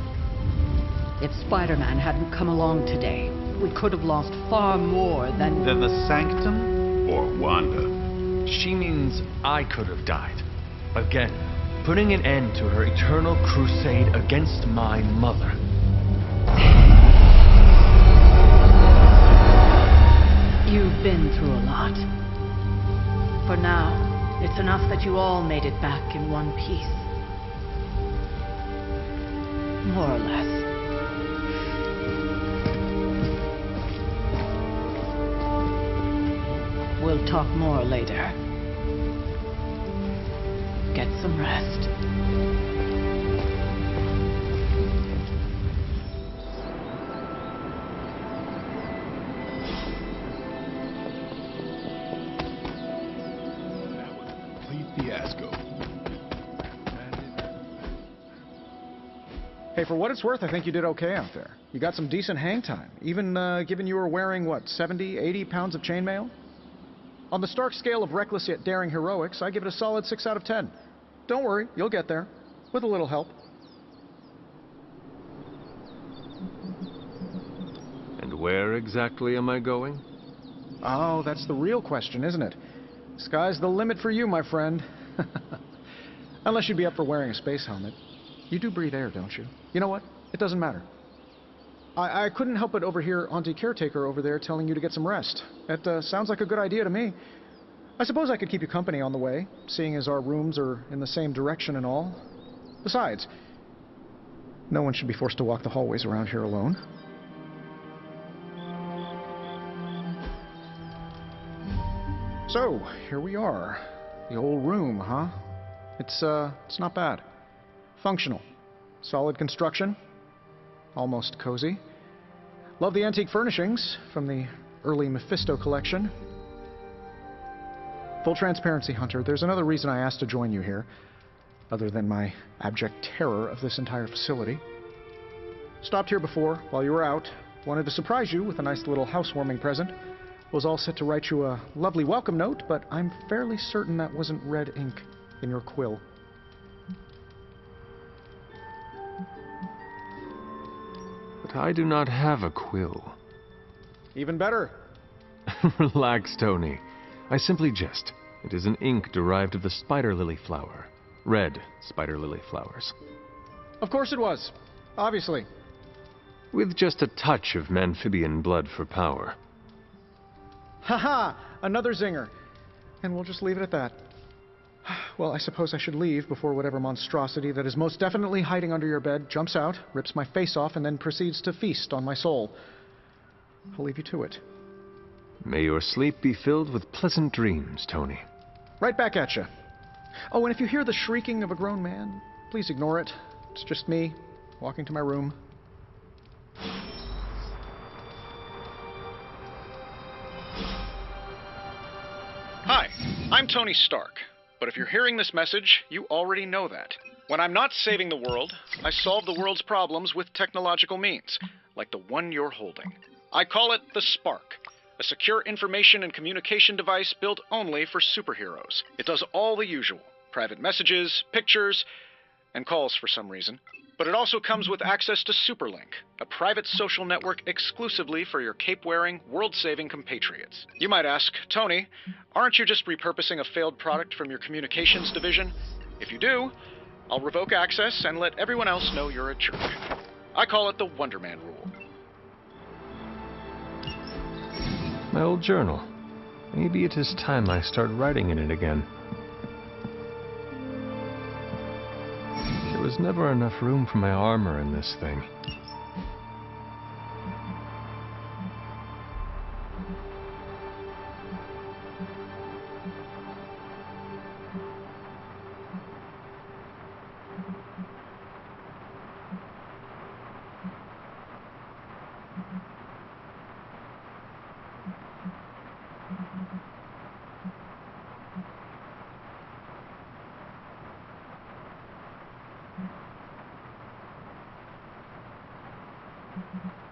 If Spider-Man hadn't come along today, we could have lost far more than the Sanctum? Or Wanda. She means I could have died. Again, putting an end to her eternal crusade against my mother. You've been through a lot. For now, it's enough that you all made it back in one piece. More or less. We'll talk more later. Get some rest. That was a complete fiasco. Hey, for what it's worth, I think you did okay out there. You got some decent hang time, even given you were wearing, what, 70, 80 pounds of chainmail? On the Stark scale of reckless yet daring heroics, I give it a solid 6 out of 10. Don't worry, you'll get there. With a little help. And where exactly am I going? Oh, that's the real question, isn't it? Sky's the limit for you, my friend. Unless you'd be up for wearing a space helmet. You do breathe air, don't you? You know what? It doesn't matter. I couldn't help but overhear Auntie Caretaker over there telling you to get some rest. It sounds like a good idea to me. I suppose I could keep you company on the way, seeing as our rooms are in the same direction and all. Besides, no one should be forced to walk the hallways around here alone. So, here we are. The old room, huh? It's not bad. Functional. Solid construction. Almost cozy. Love the antique furnishings from the early Mephisto collection. Full transparency, Hunter, there's another reason I asked to join you here, other than my abject terror of this entire facility. Stopped here before, while you were out. Wanted to surprise you with a nice little housewarming present. Was all set to write you a lovely welcome note, but I'm fairly certain that wasn't red ink in your quill. But I do not have a quill. Even better. Relax, Tony. I simply jest. It is an ink derived of the spider lily flower. Red spider lily flowers. Of course it was. Obviously. With just a touch of amphibian blood for power. Haha! Another zinger. And we'll just leave it at that. Well, I suppose I should leave before whatever monstrosity that is most definitely hiding under your bed jumps out, rips my face off, and then proceeds to feast on my soul. I'll leave you to it. May your sleep be filled with pleasant dreams, Tony. Right back at you. Oh, and if you hear the shrieking of a grown man, please ignore it. It's just me, walking to my room. Hi, I'm Tony Stark, but if you're hearing this message, you already know that. When I'm not saving the world, I solve the world's problems with technological means, like the one you're holding. I call it the Spark, a secure information and communication device built only for superheroes. It does all the usual, private messages, pictures, and calls for some reason. But it also comes with access to Superlink, a private social network exclusively for your cape-wearing, world-saving compatriots. You might ask, Tony, aren't you just repurposing a failed product from your communications division? If you do, I'll revoke access and let everyone else know you're a jerk. I call it the Wonder Man rule. My old journal. Maybe it is time I start writing in it again. There was never enough room for my armor in this thing. Mm-hmm.